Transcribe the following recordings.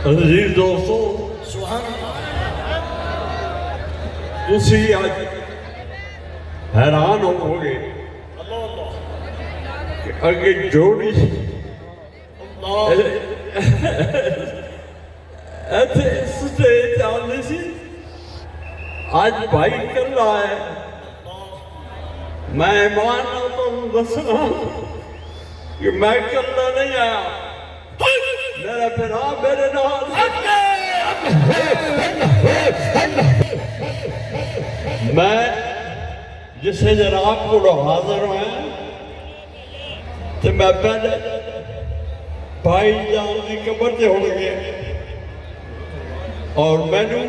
अजीज दोस्तों, तुसी आज हैरान होगे कि अगे जोड़ी स्टेज आनी सी, आज भाई कला है। मैं ईमान नाल तुहानू दसना कि मैं कला नहीं आया, मेरा पिता मेरे नाल। मैं जिसे जनाब को हाजिर हुआ तो मैं पहले भाई जान की कबर से हो गया और मैनू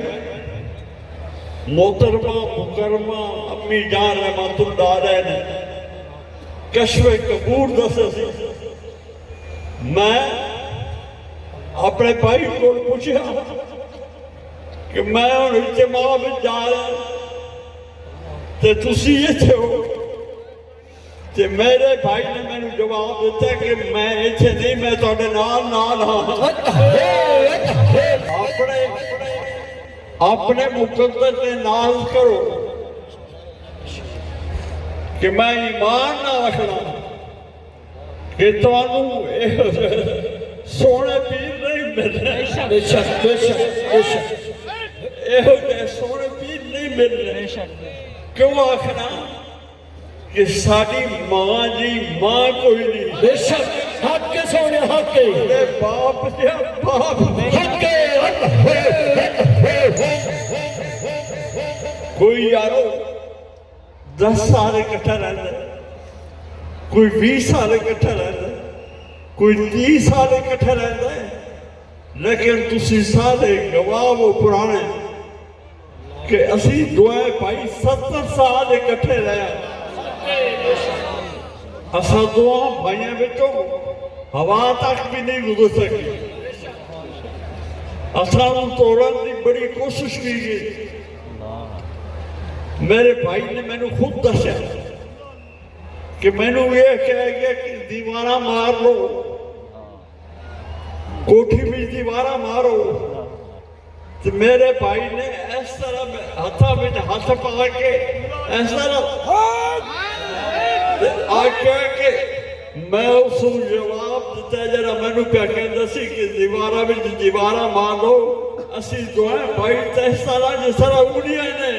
मोहतरमा मुकरमा अम्मी जान रहमतुल्लाह अलैह ने कश्वे कबूर दसे सी। मैं अपने भाई को पूछा कि मैं हुण इज्तिमा में जा रहा ते तुसी इत्थे हो, ते मेरे भाई ने मैनू जवाब दिता कि मैं इत्थे नहीं, मैं तुहाडे नाल नाल हां। अपने अपने मुकद्दस दे नाल करो कि मैं ईमान ना रखना कि तुहानू सोने पीर नहीं मिलने, सोने पीर नहीं मिलने। क्यों आखना कि साड़ी मां जी मां कोई नहीं, बेशक हक के सोने हक के बाप से बाप हक के। कोई यारो 10 साल इकट्ठा रहता, कोई 20 साल इकट्ठा रहता, कोई 30 साल इकट्ठा रहता है, लेकिन तुसी सारे गवाह वो पुराने कि असी दोए भाई 70 साल इकट्ठे रहे। असा दोआ भाइयों विचों हवा तक भी नहीं गुजर सकी। असा तोड़न की बड़ी कोशिश की गई। मेरे भाई ने मैनू खुद दसिया कि मैनू ये कह गया कि दीवारा मार लो, कोठी में दीवारा मारो। तो मेरे भाई ने इस तरह हाथा में हाथ पा के इस तरह आख्या कि मैं उसको जवाब दिता जरा मैनू क्या कहता सी कि दीवारा में दीवारा मारो। असी दोए भाई तो इस तरह जिस तरह उड़िया ने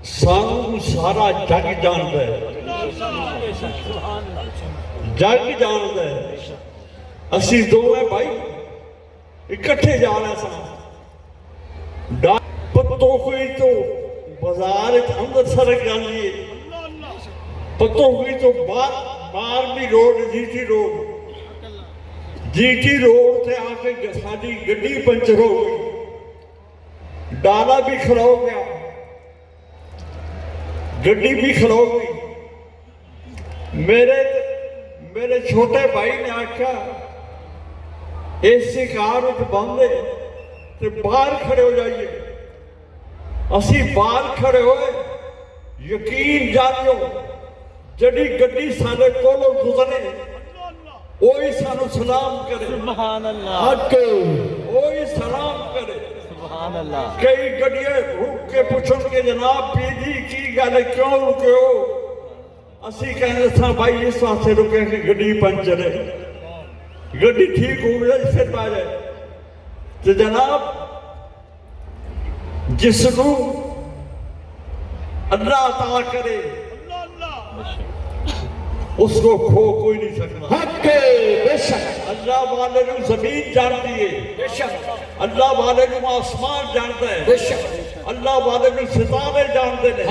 सानू सारा जग जानता है, जग जानता है। असी दोवें भाई इकट्ठे जा रहे सन। पत्तो हुई तो बाजार अंदर सड़क जाती है, पत्तो हुई तो बारहवीं रोड जीटी रोड से आके साड़ी गड्डी पंचर हो गई, डाला भी खड़ा हो गया, गड्डी भी खड़ा हो गई। मेरे छोटे भाई ने आख्या इस कार बंद है तो बाहर खड़े हो जाइए। असी बाहर खड़े होए, यकीन जानियो जड़ी गड्डी सारे कोलों गुजरे ओही सानू सलाम करे, सुभान अल्लाह, ओही सलाम करे, सुभान अल्लाह। कई गड्डियां रुक के पूछन के जनाब पीजी की गल क्यों रुके हो? असी कहने था भाई इस वास्ते रुके कि गड्डी पंचर है, गड्डी ठीक हो गई फिर आ जाए। तो जनाब जिसनू अल्लाह अता करे उसको खो कोई नहीं सकता। बेशक अल्लाह वाले नू जमीन जानती है, बेशक अल्लाह वाले नू आसमान जानता है, बेशक अल्लाह वाले नू सितारे जानते हैं,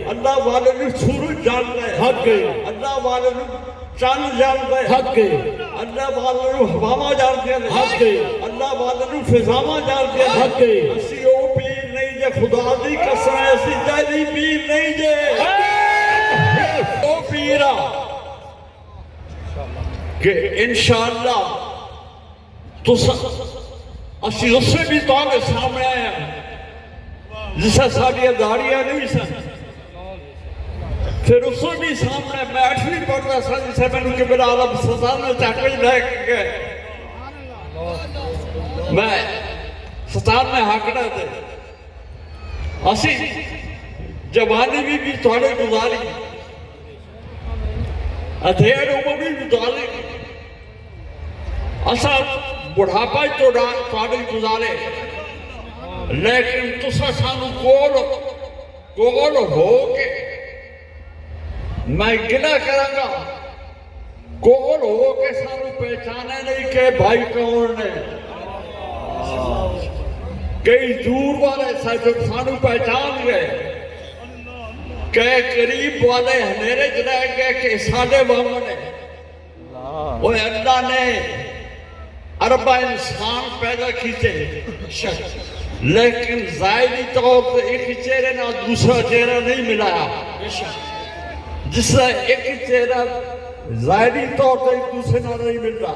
अल्लाह वाले नू सूरज जानता है, अल्लाह वाले नू चंद जानता है, अल्लाह वाले नू हवावां जानते हैं, अल्लाह वाले नू फिजावां जानते हैं। असी ओ पीर नहीं जे खुदा दी कसम है असी तेरी पीर नहीं जे ओ पीरा कि इंशाअल्लाह तुसा असी उससे भी तुम्हारे सामने आए जिसे साड़ियां दाड़ियां नहीं सन फिर उससे भी सामने मैं 8वीं पढ़ता सा जिसे मैंने कि मेरा आलम सतान में चाकरी ले गए मैं सतान में हाकड़ा थे असी जवानी भी थोड़े गुजारी अधेड़ उम्र भी गुजारी असा बुढ़ापा थोड़े गुजारे लेकिन तुसा सानू कोल हो के मैं गिला करांगा कोल हो के सानू पहचाने नहीं के भाई कौन ने कई दूर वाले सानू पहचान गए कई करीब वाले हनेरे च रह गए कि साडे बाबा ने वो अल्लाह ने अरबा इंसान पैदा किए लेकिन ज़ाहिरी तौर पर एक चेहरे ना दूसरा चेहरा नहीं मिलाया जिससे एक चेहरा ज़ाहिरी तौर पर एक दूसरे ना नहीं मिलता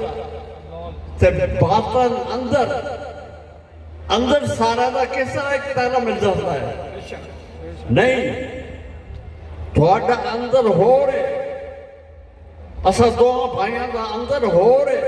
ते बातन अंदर सारा का कैसा एक तारा मिल जाता है नहीं थोड़ा अंदर हो रहे असा दो भाइयों का अंदर हो रहे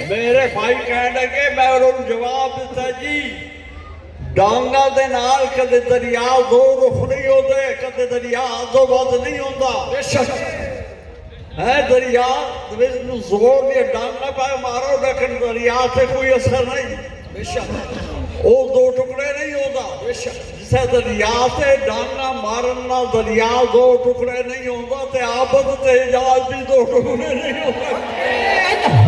मेरे भाई कह लगे मैं उन्होंने जवाब दिता जी डांगा दे नाल कदे दरिया दो रुख नहीं होते कदे दरिया दो बद नहीं होता है दरिया जोर दिए डांगा पाए मारो लेकिन दरिया से कोई असर नहीं वो दो टुकड़े नहीं होता जिसे दरिया से डांगा मारन ना दरिया दो टुकड़े नहीं होता ते आबद ते जहाज भी दो टुकड़े नहीं होते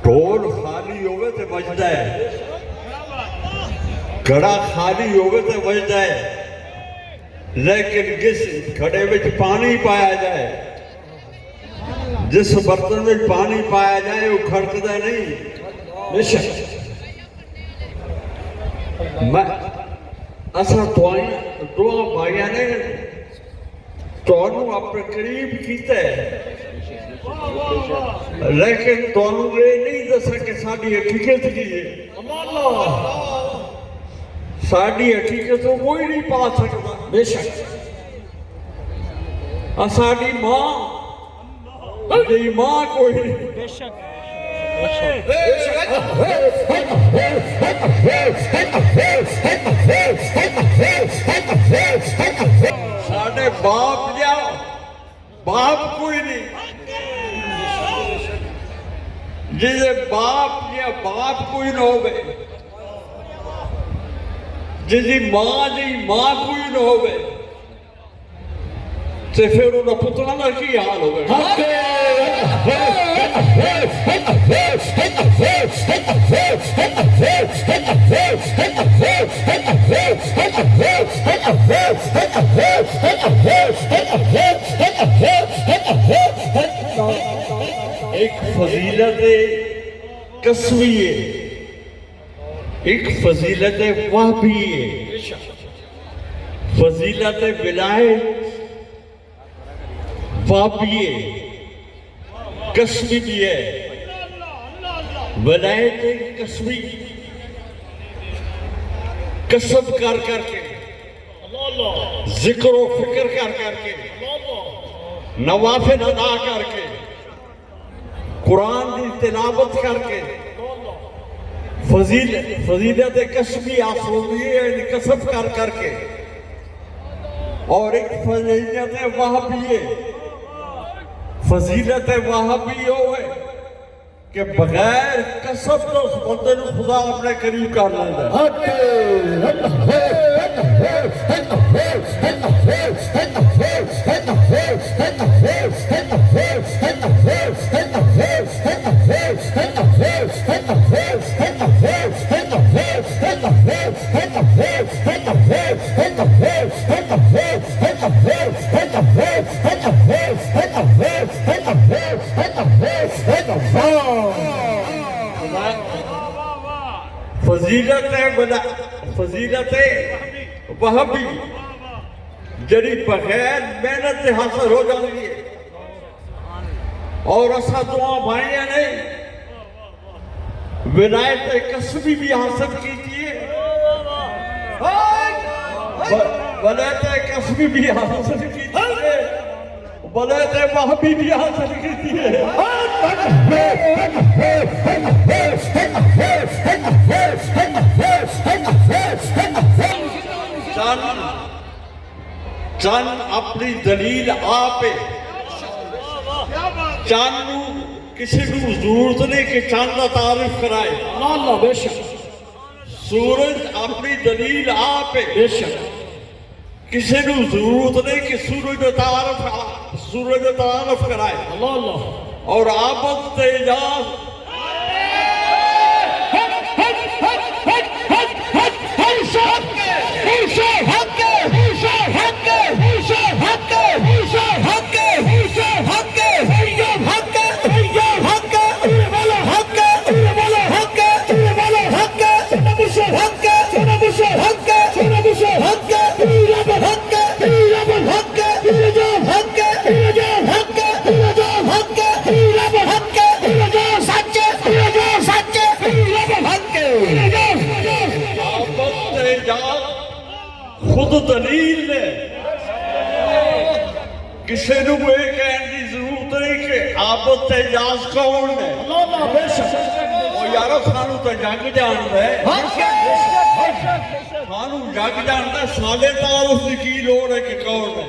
ढोल खाली होवे ते बजदा है घड़ा खाली होवे ते बजदा है लेकिन जिस घड़े में पानी पाया जाए जिस बर्तन में पानी पाया जाए वो खड़कदा नहीं बेशक मैं असा दुआ भाइया ने अपने करीब किया लेकिन तुहानू ये नहीं दसा कि साड़ी हकीकत की है साड़ी हकीकत तो कोई नहीं पा सकता बेशक साड़ी मां कोई नहीं बेशक साढ़े बाप कोई नहीं जिसे बाप कोई ना हो जिसकी मां कोई ना हो तो फिर उन्होंने पुत्रा का की हाल हो एक फजीलत कसवी है एक फजीलत वह भी है, फजीलत विलायत वह भी है, कसमी भी है। विलायत कसमी, कसम कर करके, जिक्र व फिक्र कर करके, नवाफिल अदा करके, कुरान की तिलावत करके फजीलत कसमी हासिल होती है, कसम कर करके। और एक फजीलत वहाबी है, फजीलत वहाबी हो है कि बगैर कसम तो उस बंदे को खुदा अपने करीब कर लेता है। फजीलत वहाबी जड़ी बगैर मेहनत से हासिल हो जाती है। और असा दुआ भाइयों ने विलायत कसमी भी हासिल की थी, विलायत कसमी भी हासिल की थी, विलायत वहाबी भी हासिल की थी। चंद अपनी दलील आप चंद किसी को जरूरत नहीं कि चंद का तारीफ कराए। सूरज अपनी दलील आप किसी को जरूरत नहीं कि सूरज तारीफ कराए। और आबद तेजाब खुद दलील ने किसी को कहने की जरूरत नहीं कि आबद तेजाज कौन है। यारो सानू तो जग जानता है, सानू जग जानता, साले तारुफ की लोड़ है कि कौन है।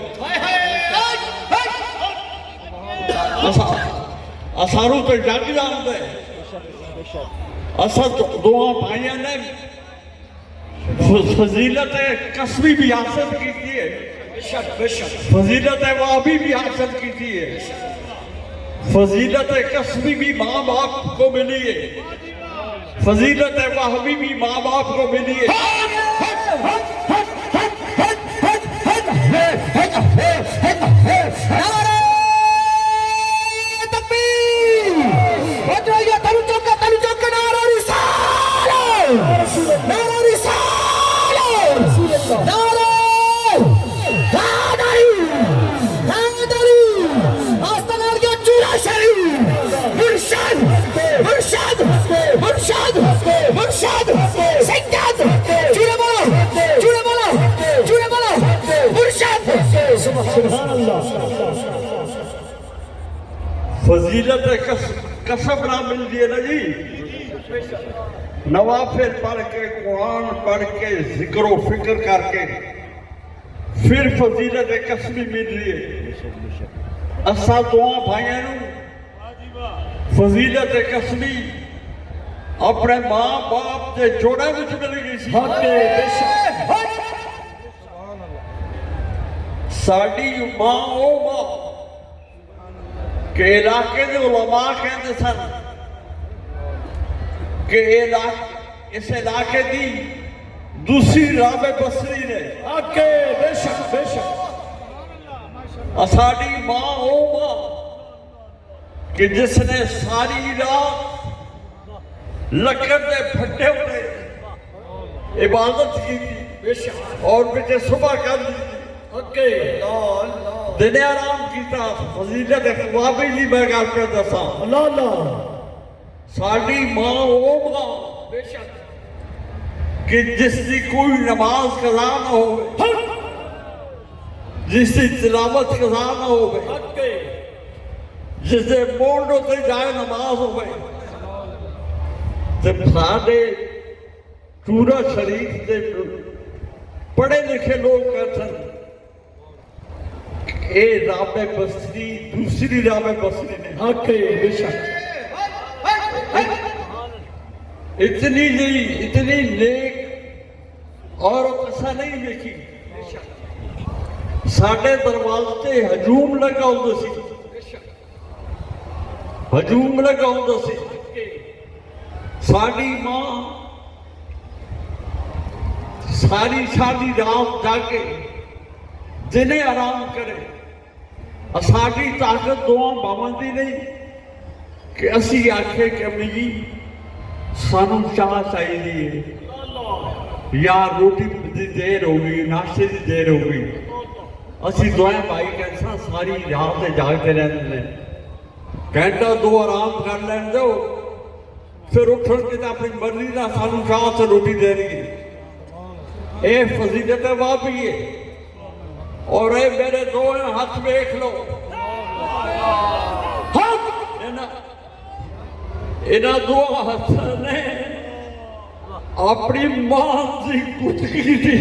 सानू तो जग जानता है। असा दुआ भाइयों ने फजीलत कसमी भी हासिल की थी, फजीलत वहाबी भी हासिल की थी, फजीलत कसमी भी माँ बाप को मिली है, फजीलत वहाबी भी माँ बाप को मिली है। फजीलत कसम ना मिलती है ना जी, नवाफिल पढ़ के, कुरान पढ़ के, जिक्र व फिक्र करके फिर फजीलत कसमी मिल रही है। असा दुआ भाइयों फजीलत कसमी अपने मां बाप के जोड़े में मिल गई सी। साड़ी मां ओ मां के इलाके के उलमा कहते सन कि इस इलाके की दूसरी राबे बसरी ने साड़ी मां ओ मां कि जिसने सारी रात लकड़ के फट्टे उड़े इबादत की बेशक और बेटे सुबह कर दी ओके अल्लाह दिन आराम किया फजीलत ख्वाबी जी मैं गल पे दसा अल्लाह अल्लाह साड़ी मां वो मां बेशक कि जिसकी कोई नमाज कज़ा ना हो जिसकी तिलावत कज़ा ना हो ओके जिससे मोड़ से जाए नमाज हो साढ़े सूरा शरीफ के पढ़े लिखे लोग कहते ये राबे बसरी दूसरी राबे बसरी ने ओके बेशक इतनी नेक औरत ऐसा नहीं देखी साढ़े दरवाजे से हजूम लगा होता सी हजूम लगा होता सी साड़ी मां सारी रात जाके जिन्हें आराम करे साड़ी ताकत दुआ बावन दी नहीं कि असी आखे कि अम्मी जी सानू चाह चाहिए या रोटी की देर हो गई नाश्ते की देर हो गई असी दोएं भाई कैसा सारी रात जागते रहते हैं घंटा दो आराम कर लैन दो फिर उठन के अपनी मर्जी का सानू चाह से रोटी दे रही है ये फजीलत वापी है और ये मेरे दो हाथ देख लो इन्हों दो हाथ ने अपनी मां की कुतकी दी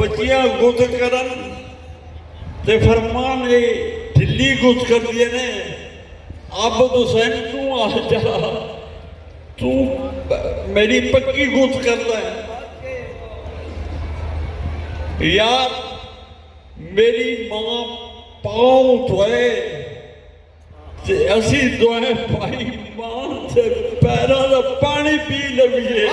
बच्चियां गुत करन ते फरमान ये ढिल्ली गुत कर दिए ने अब हुसैन तू आ जा तू मेरी पक्की गुत करता है यार मेरी मां पाँव धोए असी दोए भाई मां से पैरों का पानी पी लवीए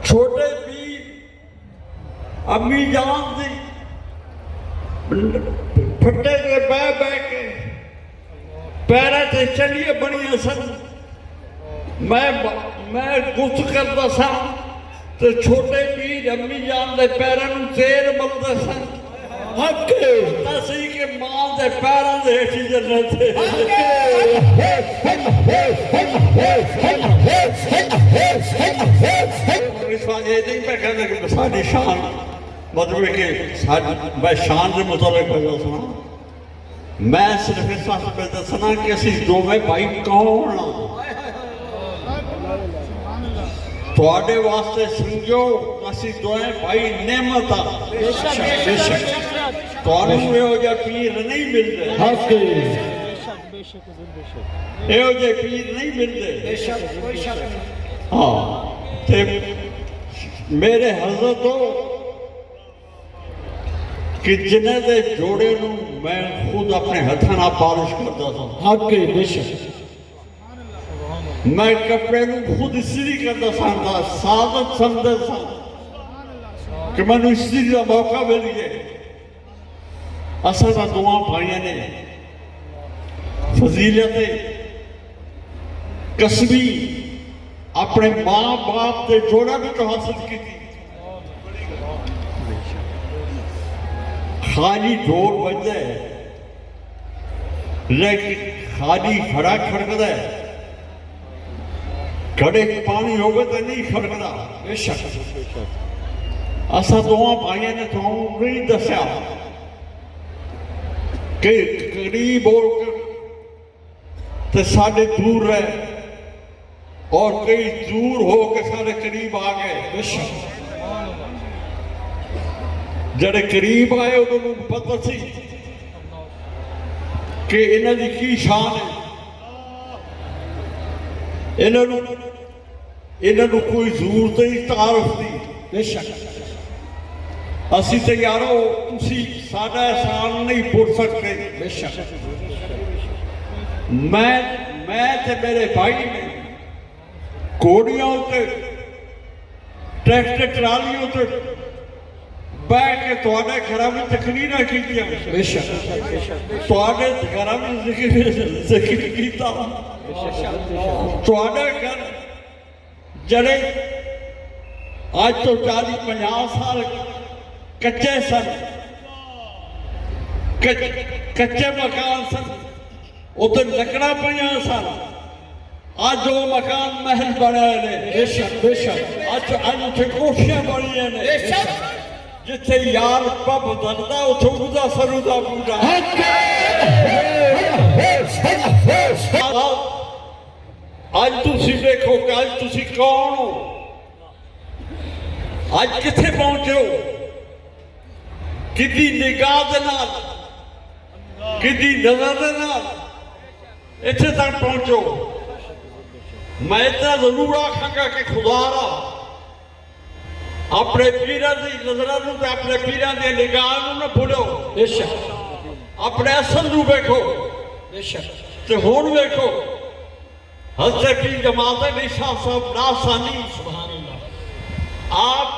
छोटे पीर अम्मी जान दी फटे के बह के पैर से चलिए बनिया सन मैं गुस्स करता सा तो छोटे पीर अम्मी जान दे पैरों में तेल मलते सन सी के मां के पैरों से हेठी जलने थे ये नहीं मैं कहना कि साड़ी शान मतलब कि मैं शान के मुताबिक दसना मैं सिर्फ इस वास्ते दसना कि असी दोवें भाई कौन थोड़े वास्ते समझो असी दोवें भाई नेमत पीर नहीं मिलते यो पीर नहीं मिलते हाँ मेरे हजरत हो कि जिन्हें दे जोड़े नू मैं खुद अपने हाथों नाल पालिश करता था मैं कपड़े नू खुद इस्त्री करता सा सादत समझदा सा कि मैनू इस्त्री का मौका मिल गया असा दुआ पाइया ने फजीलत कसबी अपने मां बाप के जोड़ा भी तो हासिल की खाली जोर बजदा है लेकिन खाली खड़ा खड़कदा है घड़े पानी होगा तो नहीं खड़कदा असा दोवां भाइयों ने तुहानू नहीं दस्या कि करीब हो तो साढ़े दूर रहे और कई दूर हो के साढ़े करीब आ गए। बेशक जड़े करीब आए उन्होंने पता सी कि इन्हां दी की शान है, इन्हों कोई जरूरत नहीं तारफ की। बेशक असी तो यारो तुसी साडा एहसान नहीं भुल सकते। बेशक मैं ते मेरे भाई ने घोड़ियों ते ट्रैक्टर ट्रालियों ते बह के तुहाडे घरां में तकरीरां कीतियां। बेशक तुहाडे घरां में जिक्र कीता। तुहाडे घर जड़े आज तो 40-50 साल कच्चे सन, कच्चे मकान सन, उते लकड़ा पईयां सन। अज वो मकान महल बने ने। बेशक बेशक अज उथे कोठियां बनियां ने। जिथे यार पब दलदा उथे उदा सरू दा बूटा। अज तुसी देखो कि अज तुसी कौन हो, अज किथे पहुंचे हो, किदी निगाह दे नाल, किदी नजर दे नाल इत्थे तक पहुंचो। मैं इतना जरूर आखांगा कि खुदारा अपने पीरां दी नजरां नूं ते अपने पीरां दी निगाह नूं ना भुल्यो। बेशक अपने असल नूं वेखो बेशक ते हुण वेखो। हज़रत पीर जमात अली शाह साहब नासानी सुभान अल्लाह आप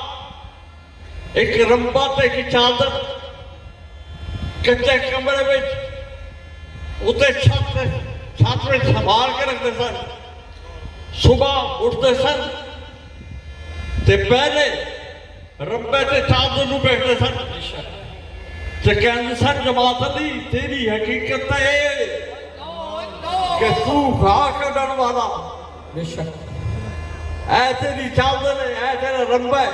एक रंबा ते एक चादर कच्चे कमरे में उते छत में संभाल के रखते सन। सुबह उठते सन ते पहले रंबे ते चादर नूं बैठते सन ते कहते सन जमात अली तेरी हकीकत है कि तू खा कढण वाला। बेशक ऐ तेरी चादर है, ऐ तेरा रंबा है,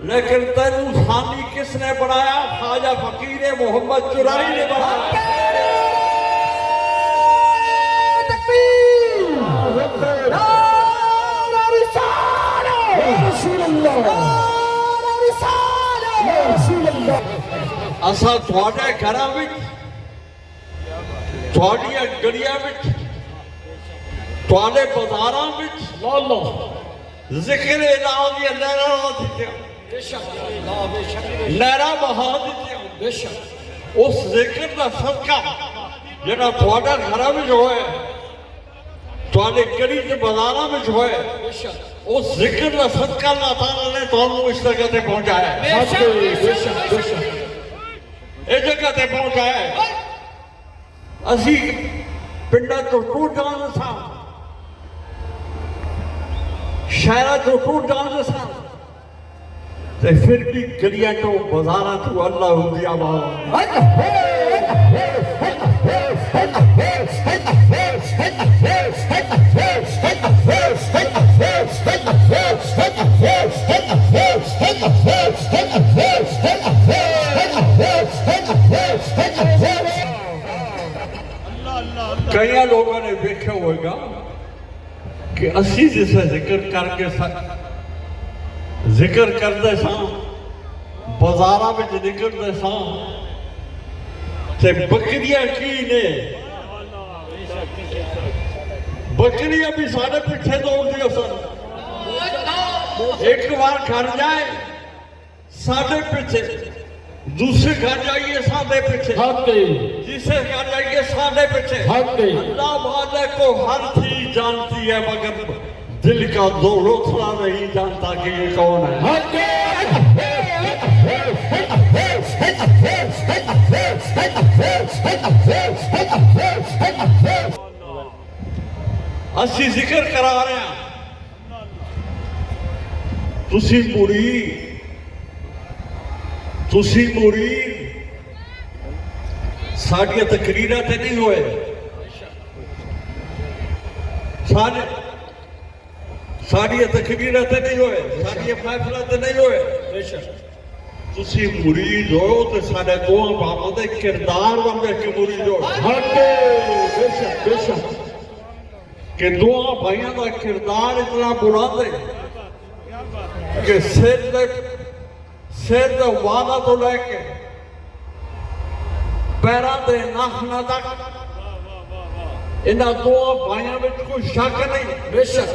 लेकिन तेनू सानी किसने बनाया? ख्वाजा फकीर मोहम्मद चुराई ने बनाया। असा तुहाडे घरां विच, तुहाडियां गलियां विच, तुहाडे बाजारां विच लो जिक्र इलाह दी लहरां दित्तियां, बेशक अल्लाह बेशक लहरां बहा दित्तियां। बेशक उस जिक्र का सदका जिहड़ा तुहाडे घरां विच होया, तुहाडे गली ते बाजारां विच होया, बेशक उस जिक्र का सदका अल्लाह ताला ने तुहानू इस जगह ते पहुंचाया। बेशक बेशक इस जगह ते पहुंचाया। असी पिंडा तो टूट जाने सा, शहर तो टूट जाने सा, ते फिर भी गलियां तो बाजारा तो अल्लाह दी आवाज़। कई लोगों ने देखा होगा कि असी जिसे जिक्र करके जिक्र करते सा, बाजारा में निकलते सा, ते बकरियां की ने, बकरियां भी साढ़े पिछे दौड़दियां सन। एक बार घर जाए साढ़े पिछे, दूसरे घर जाइए साढ़े पिछे, तीसरे घर जाइए साढ़े पिछे। अल्लाह वाले को हर चीज जानती है, मगर दिल का दौड़ोथड़ा नहीं जानता कि ये कौन है। असी जिक्र करा रहे हैं, तुसी मुरीद साडियां तकरीरां ते नहीं होए, ਸਾਡੀਆਂ ਤਕਰੀਰਾਂ ਤੇ ਨਹੀਂ ਹੋਏ, ਸਾਡੀਆਂ ਮਹਿਫਲਾਂ ਤੇ ਨਹੀਂ ਹੋਏ। बेशक ਤੁਸੀਂ ਮੁਰੀਦ ਹੋ ਤੇ ਸਾਡੇ ਦੋਹਾਂ ਬਾਬਾਂ ਦੇ ਕਿਰਦਾਰ ਵੱਲ ਵੇਖ ਕੇ ਮੁਰੀਦ ਹੋ हटे बेशक बेशक ਕਿ ਦੋਹਾਂ ਭਾਈਆਂ ਦਾ ਕਿਰਦਾਰ ਇਤਨਾ ਬੁਲੰਦ ਹੈ ਕਿ ਸਿਰ ਦੇ ਵਾਲਾਂ ਤੋਂ ਲੈ ਕੇ ਪੈਰਾਂ ਦੇ ਨਾਖਾਂ ਤੱਕ ਇਹਨਾਂ ਦੋਹਾਂ ਭਾਈਆਂ ਵਿੱਚ ਕੋਈ ਸ਼ੱਕ ਨਹੀਂ, बेशक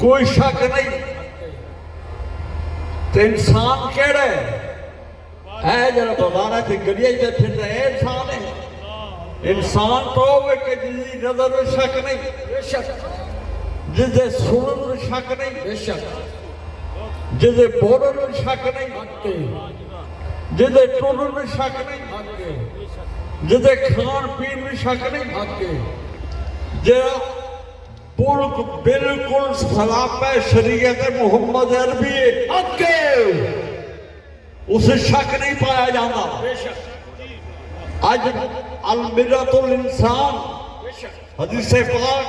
ਕੋਈ ਸ਼ੱਕ ਨਹੀਂ। ਤੇ ਇਨਸਾਨ ਕਿਹੜਾ ਹੈ? ਜਿਹੜਾ ਬਾਜ਼ਾਰਾਂ ਤੇ ਗਲੀਆਂ 'ਚ ਫਿਰਦਾ ਹੈ ਇਨਸਾਨ ਹੈ। ਇਨਸਾਨ तो ਹੋਵੇ ਕਿ ਜਿਹਦੀ ਨਜ਼ਰ ਵਿੱਚ ਸ਼ੱਕ ਨਹੀਂ, बेशक ਜਿਹਦੇ ਸੁਣਨ ਵਿੱਚ ਸ਼ੱਕ ਨਹੀਂ, बेशक ਜਿਹਦੇ ਬੋਲਣ ਵਿੱਚ ਸ਼ੱਕ ਨਹੀਂ, हटे ਜਿਹਦੇ ਟੁਰਨ ਵਿੱਚ ਸ਼ੱਕ ਨਹੀਂ, हटे ਜਿਹਦੇ ਖਾਣ ਪੀਣ ਵਿੱਚ ਸ਼ੱਕ ਨਹੀਂ, हटे ਜਿਹੜਾ बिल्कुल खिलाफ है शरीयत मोहम्मद अरबी है, हटे उसे शक नहीं पाया जाता। बेशक आज अल मिल्लतुल इंसान बेशक हदीस पाक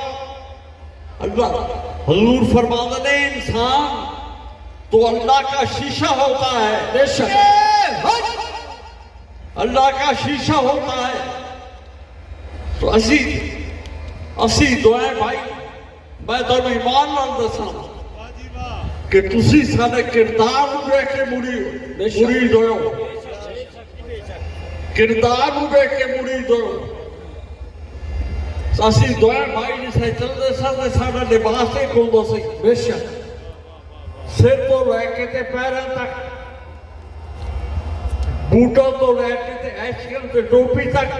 अल्लाह हुजूर फरमाते हैं इंसान तो अल्लाह का शीशा होता है, बेशक अल्लाह का शीशा होता है। तो असी दोए भाई मैं ਤੁਹਾਨੂੰ ईमान नाल दसा कि तुसी साडे किरदार ਨੂੰ ਵੇਖ ਕੇ ਮੁਰੀਦ ਹੋਇਓ, किरदार ਨੂੰ ਵੇਖ ਕੇ ਮੁਰੀਦ ਹੋਇਓ। ਅਸੀਂ ਦੋਏ ਭਾਈ ਜਿਸੇ ਚੱਲਦੇ ਸਾਂ ਸਾਡਾ ਲਿਬਾਸ ਇੱਕ ਹੁੰਦਾ ਸੀ, बेशक ਸਿਰ ਤੋਂ ਲੈ ਕੇ ਤੇ ਪੈਰਾਂ ਤੱਕ, ਬੂਟਾਂ ਤੋਂ ਲੈ ਕੇ ਤੇ ਐਸ਼ਕਲ ਤੇ ਟੋਪੀ ਤੱਕ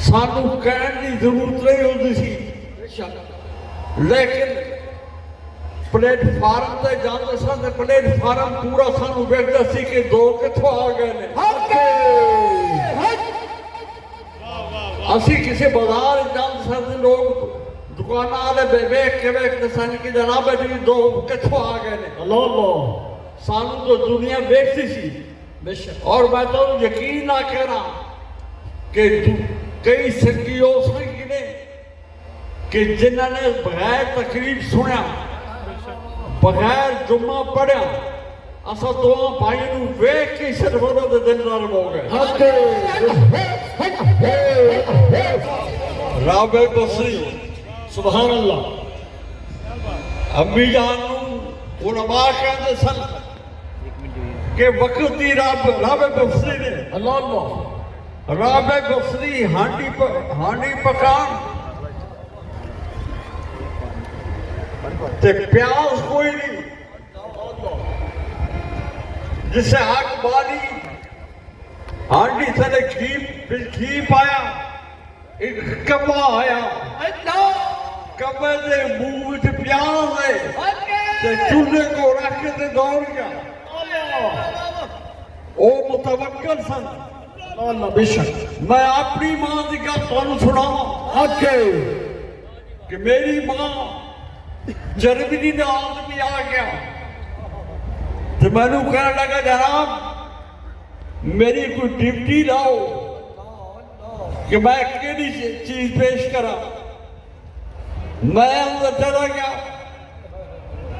ਸਾਨੂੰ ਕਹਿਣ ਦੀ ਜ਼ਰੂਰਤ ਨਹੀਂ ਹੁੰਦੀ ਸੀ। लेकिन प्लेटफार्म से जाते सन ते प्लेटफार्म पूरा सानू वेखदा सी कि दो कित्थों आ गए ने। असी किसी बाजार जाते सन ते लोग दुकाना वाले वेख के वेखदे सन कि जनाब जी दो कित्थों आ गए ने। अल्लाह सानू तो दुनिया वेखती सी। बेशक और मैं तो यकीन ना करा कि कई संगी हो सकते ने कि जिन्होंने बगैर तकरीर सुनिया, बगैर जुम्मा पढ़िया, असा दोवां भाइयों नूं वेख के सरवरों दे दिल नरम हो गए। राबे बसरी सुभान अल्लाह अम्मी जान नूं उलमा कहते सन कि वक्त दी राबे बसरी ने अल्लाह राबे बसरी हांडी पकान ते प्यास कोई नहीं, जिसे आग बाली हांडी थले घी पाया, एक कब्बा आया, कब्बे दे मुंह विच प्यास है ते चूल्हे को रख के ते दौड़ गया। ओ मुतवक्किल सन। अल्लाह बेशक मैं अपनी मां की गल तुहानूं सुणावां कि मेरी मां जर्मनी का आदमी आ गया तो मैनू कहने लगा जनाब मेरी कोई ड्यूटी लाओ कि मैं केड़ी चीज पेश करा। मैं अंदर चला गया,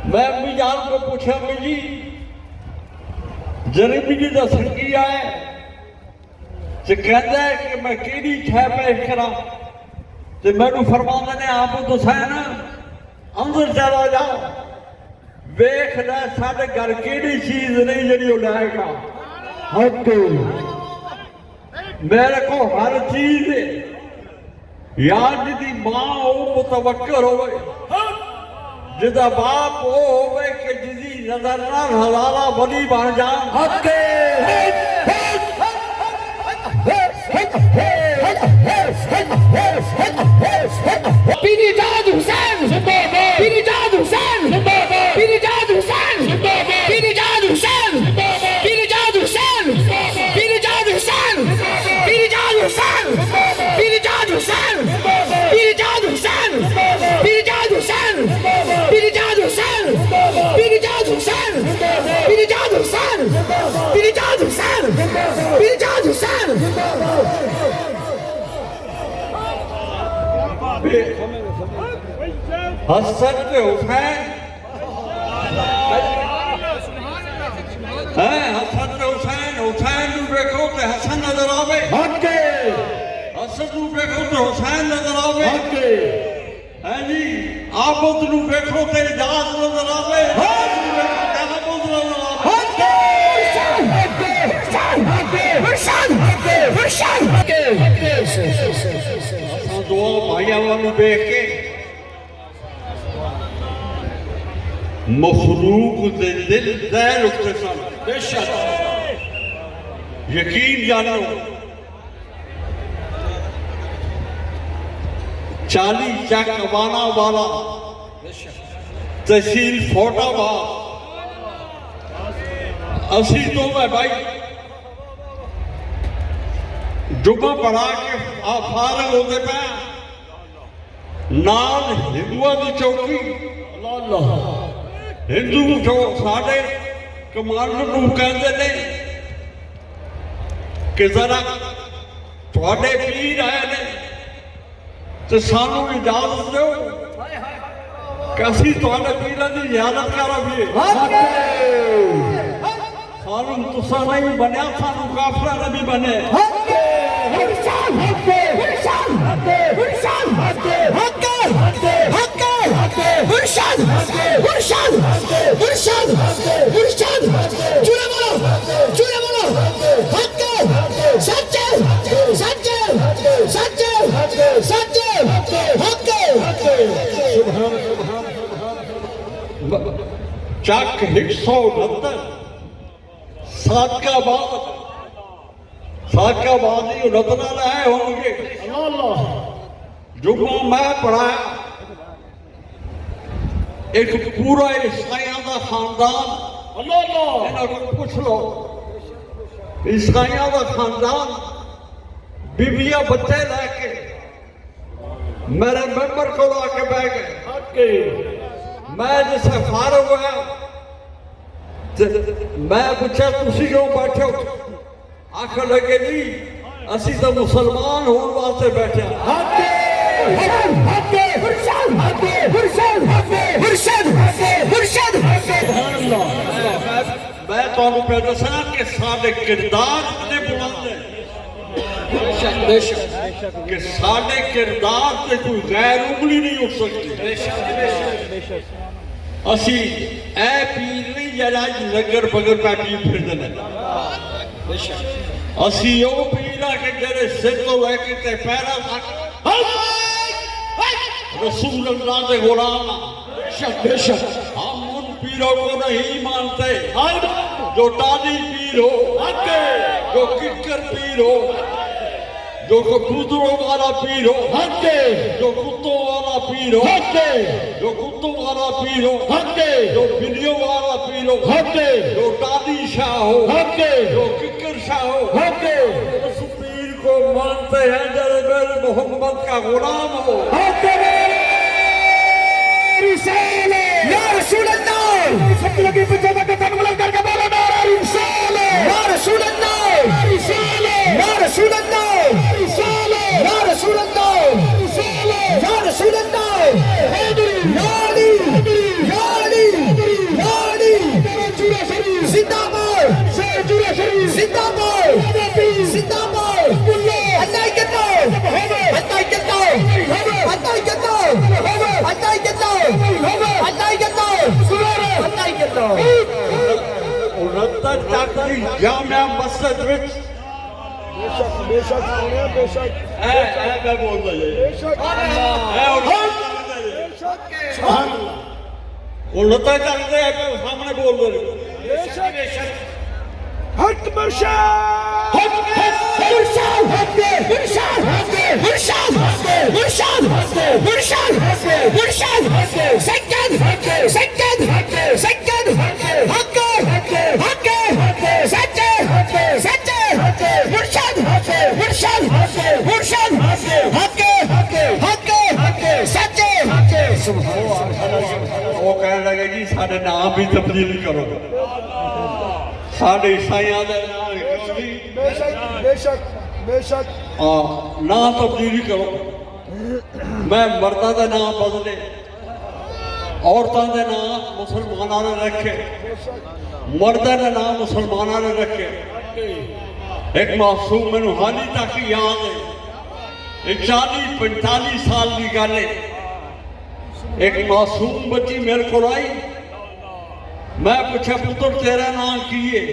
मैं अम्मी जान को पूछा अम्मी जी जर्मनी का संगी आया तो कहता है कि मैं केड़ी शह पेश करा। तो मैनू फरमाते ने आप दसा ना अंदर चला जाओ, वेख ले साढ़े घर केड़ी चीज नहीं जी लाएगा। मेरे को हर चीज है यार, जिदी मां हो मुतवक्किल होवे, जिदा बाप वो होवे कि जिदी नजर ना हलाला बनी बन जान। Pirijad Hussain Pirijad Hussain Pirijad Hussain Pirijad Hussain Pirijad Hussain Pirijad Hussain Pirijad Hussain Pirijad Hussain Pirijad Hussain Pirijad Hussain Pirijad Hussain Pirijad Hussain Pirijad Hussain Pirijad Hussain Pirijad Hussain Hasan ते हुसैन है, हसन ते हुसैन, हुसैन नू देखो ते हसन नजर आवे, हके हसन नू देखो ते हुसैन नजर आवे, हके है जी। आबद नू देखो ते इजाज नजर आवे, इजाज नू देखो ते आबद नजर आवे। असां दुआ भाइयां वालू देख के मखलूक दे दिल ज़हन उठते सन। बेशक यकीन जानो 40 चक वाना वाला तहसील फोटाबाद असी तो मैं भाई जुम्मा पढ़ा के फारग होते पे नाल हिंदुआ की चौकी अल्लाह हिंदू जो साढ़े कमांडर नूं कहते ने कि जरा थोड़े पीर आए ने तो सानू इजाजत दो कि असी थोड़े पीरां की जियारत करांगे। सानू तुसा नहीं बनया, सानू काफरा ने भी बने। चक 169 सादकाबाद ही रतना लाए होंगे। अल्लाह जुम्मा मैं पढ़ाया, एक पूरा ईसाइयों का खानदान, अल्लाह इन्हों को पूछ लो, ईसाइयों का खानदान बीबियां बच्चे लैके मेरे मेंबर को आके बह गए। हके मैं जिसे फारग होया मैं पूछा तुसी क्यों बैठे हो? आखिर लगे जी असी तो मुसलमान होने वास्ते बैठे। मैं तुहानू पे दसा कि साडे किरदार कितने बुलंद है, कि साडे किरदार से कोई गैर उंगली नहीं उठ सकती। असी ए पीर नहीं जरा नगर बगर पे पीर फिरदे ने, असी ओ पीर आ के जड़े सिर तो लेके ते पैरा तक रसूल अल्लाह के गुलाम। बेशक हम उन पीरों को नहीं मानते जो टाली पीर हो, जो किक्कर पीर हो, जो कबूतरों वाला पीर हो, जो कुत्तों वाला पीर हो, जो कुत्तों वाला पीर हो, जो बिल्लियों वाला पीर हो, जो टाली शाह हो, जो किक्कर शाह हो, उस पीर को मानते हैं जरे मेरे मोहम्मद का गुलाम हो। या रसूल अल्लाह, सब लगे पंजाब का तनमल करके बोलो नारा रिसालत, या रसूल अल्लाह, या रसूल अल्लाह, या रसूल अल्लाह, या रसूल अल्लाह, यानी यानी यानी जिंदाबाद जिंदाबाद जिंदाबाद अल्लाह के नाम, अल्लाह के नाम, अल्लाह के नाम, अल्लाह के नाम, अल्लाह के नाम, अल्लाह के नाम। उनहत्तर तक की जामिया मस्जिद विच बेशक बेशक मैं बोल रही उनहत्तर तक के सामने बोल रहे हक वो कहने लगे जी साढ़े नाम भी तब्दील करो, साढ़े ईसाइयों के नाम बेशक बेशक ना तब्दीली करो, मैं मर्दा का नाम बदले औरतों के नाम मुसलमानों ने रखे, मर्दों के नाम मुसलमानों ने रखे। एक मासूम मैनू हाली तक याद है, 40-45 साल की गल है। एक मासूम बच्ची मेरे को आई, मैं पूछा पुत्र तेरा नाम की है?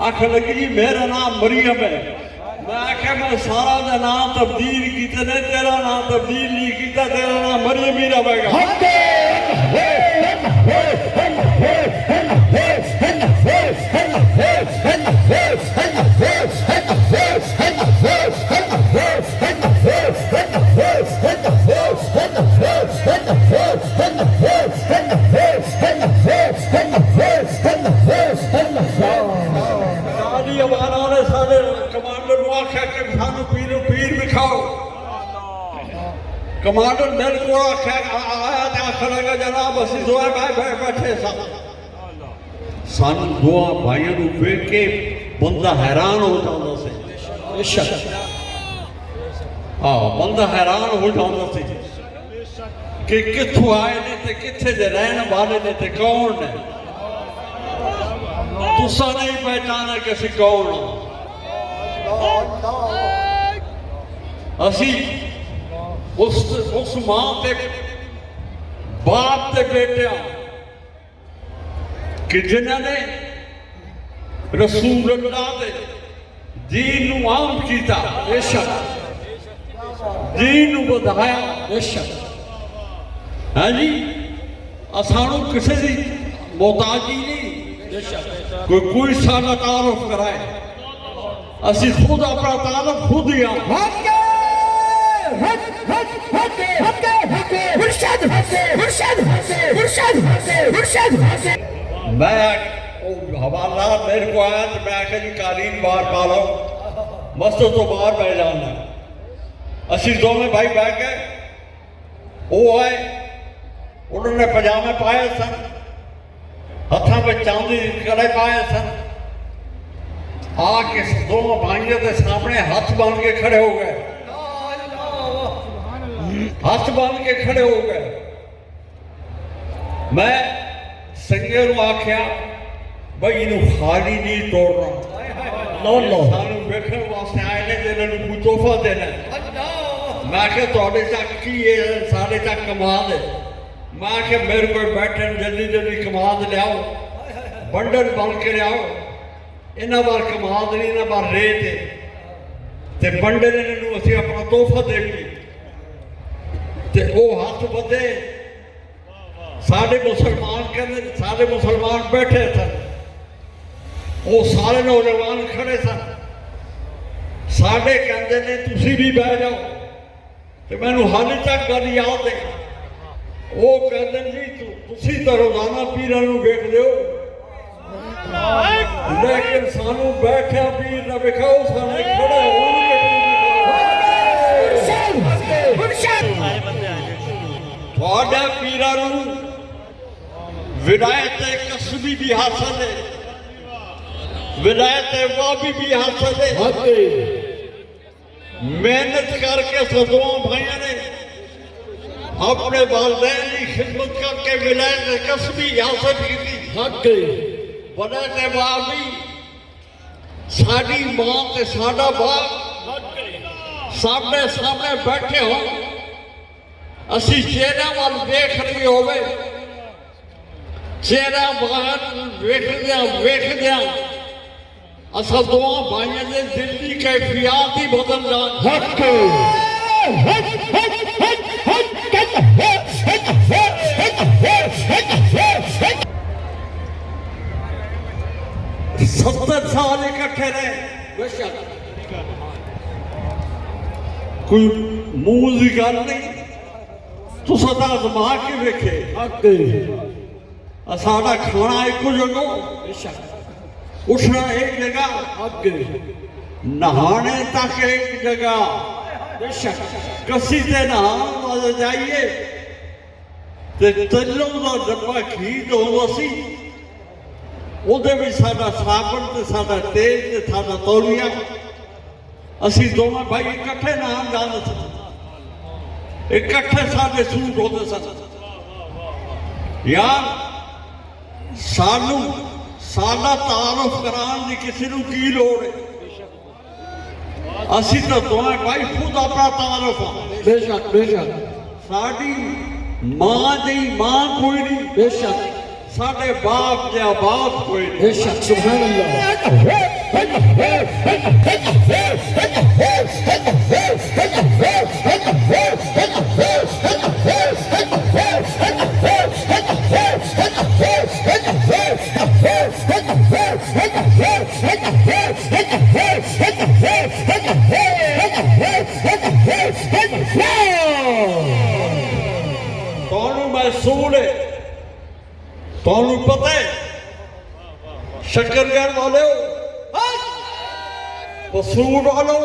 आख लगी जी मेरा नाम मरियम है। मैं आख्या मैं सारा का नाम तब्दील किए ने, तेरा नाम तब्दील नहीं किया, तेरा नाम मरियम ही रहेगा। कमांडर को आख्या कि सानू पीर विखाओ। कमांडर मेरे को आख्या आया तो आख लगा जनाब असि दुआ बैठे सानू दुआ भाइयों को वेख के बंदा हैरान हो जाता से। हाँ बंदा हैरान हो जाता से कि कित्थों आए ने ते कित्थे दे रहने वाले ने ते कौन ने। तुसा नहीं पहचाना कि असी कौन हाँ। असी उस मां ते बाप ते बेटिया कि जिन्होंने रसूल अल्लाह दे दीन नू आम किया, बेशक दीन नू बढ़ाया, बेशक है जी। असानू किसी की मोहताजी नहीं, कोई सारा तारुफ कराए, असी खुद अपना तारुफ खुद ही मैं हवाला मेरे को आया तो मैं आख्या जी कालीन बाहर पा लो, मस्जिद तो बाहर बह जाना। असी दोवें भाई बह गए, वो आए उन्होंने पजामे पाए सन, हथों में चांदी कड़े पाए सन। आके दोनों भाइयों के सामने हाथ बांध के खड़े हो गए, हाथ बांध के खड़े हो गए। मैं संगे नूं आख्या भाई इन्हू खाली नहीं तोड़ना, सानू वेखण वास्ते आए ने ते इन्हां नूं कोई तोहफा देना। मैं आख्या तुहाडे तक की है, साडे तक कमाल है। मैं आख्या मेरे को बैठन जल्दी जल्दी कमाल लियाओ, बंडल बन के लियाओ। इन्हां बार कमाल नहीं, इन्हां बार रेत है ते बंडल इन्हां असीं अपना तोहफा देंगे। ते वो हाथ बधे, सारे मुसलमान कहते, सारे मुसलमान बैठे थे, वो सारे नौजवान खड़े सन। साढ़े कहते ने तुसी भी बह जाओ, तो मैनू हाले तक गल याद है। वो कहते जी तुसी तो रोजाना पीरां नूं वेखदे हो, लेकिन सानू बैठा पीर ना विखाओ, सामने खड़े थोड़ा पीरां नूं विलायत कसबी भी हासिल है, विलायत वाबी भी हासिल है। मेहनत करके सदों भाइयों ने अपने वालिदैन की खिदमत करके विलायत कसबी हासिल की। विलायत वाबी साडी मां ते साडा बाप सामने सामने बैठे हो, असी चेहरा वाल देख रही होवे, चेहरा बाहर वेखद्या असा दोवां भाइयों के दिल की कैफियत ही बदल जाए। 70 साल इकट्ठे रहे, कोई मुंह की गल नहीं। तू सदा आजमा के वेखे, साडा खाना एक जगह, उठना एक जगह, नहाने तक एक जगह। कसी से नहाने वाले जाइए तो तलों का डब्बा घी दो सी, ਉਹਦੇ ਵਿੱਚ ਸਾਡਾ ਸਾਬਣ ਤੇ ਸਾਡਾ ਤੇਲ ਤੇ ਸਾਡਾ ਤੌਲੀਆ, ਅਸੀਂ ਦੋਵੇਂ ਭਾਈ ਇਕੱਠੇ ਨਹਾਉਣ ਜਾਂਦੇ ਸੀ, ਇਕੱਠੇ ਸਾਡੇ ਸੂਟ ਹੁੰਦੇ ਸਨ। यार सानू साडा तारुफ कराने की किसी नूं की लोड़ है असी तो तुम्हें भाई खुद अपना तारुफ हाँ बेशक बेशक साडी मां दी मां कोई नहीं बेशक साडे बाप दा बाप कोई नहीं बेशक सुभान अल्लाह तोनू महसूल है तोनू पता है शक्करगढ़ वाले पसूर वाले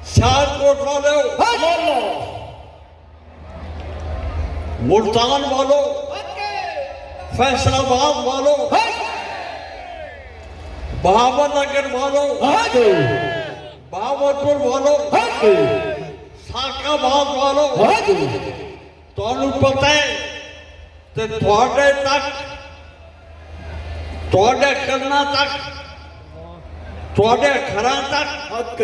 सियालकोट वाले मुल्तान वालों फैसलाबाद वालों बहावलनगर वालों बहावलपुर वालों साकाबाद वालों तोनू पता है ते थोड़े तक थोड़े करना तक थोड़े घरां तक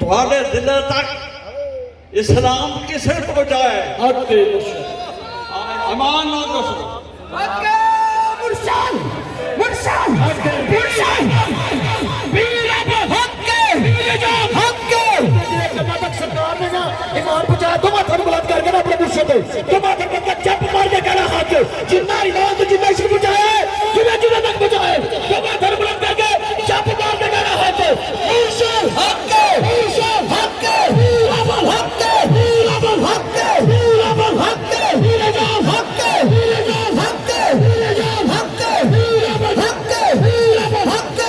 थोड़े दिलों तक इस्लाम किसे पहुंचाए अमान ना दसो मुर्शाद मुर्शाद मुर्शाद सरकार ने ना ईमान पहुंचाया तो माथा बुलंद करके ना अपने मुर्शद तो माथा पर चप मार के कहना हाथ जिन्ना ईमान तो जिन्ना इश्क पहुंचाया है जिन्ना जिन्ना तक पहुंचाया तो माथा बुलंद करके चप मार के कहना हाथ मुर्शद हक मुर्शद हक अबल हक अबल हक अबल हक जान हक जान हक जान हक अबल हक अबल हक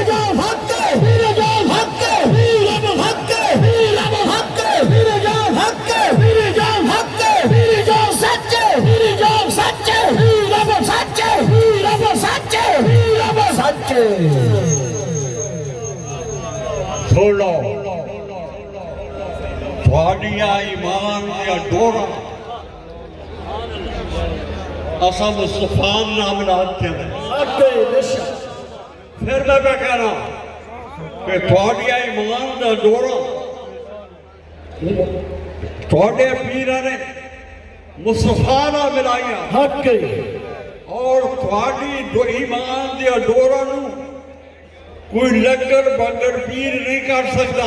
जान हक जान हक अबल हक छोड़ो थोड़िया ईमान या डोरा असा मुस्तफा नाम लाते हैं फिर मैं कह रहा हूं कि थोड़िया ईमान का डोरा थोड़े पीर ने मुस्तफा ना मिलाइया और थोड़ी ईमान के डोरा नू कोई लंगर बंगर पीर नहीं कर सकता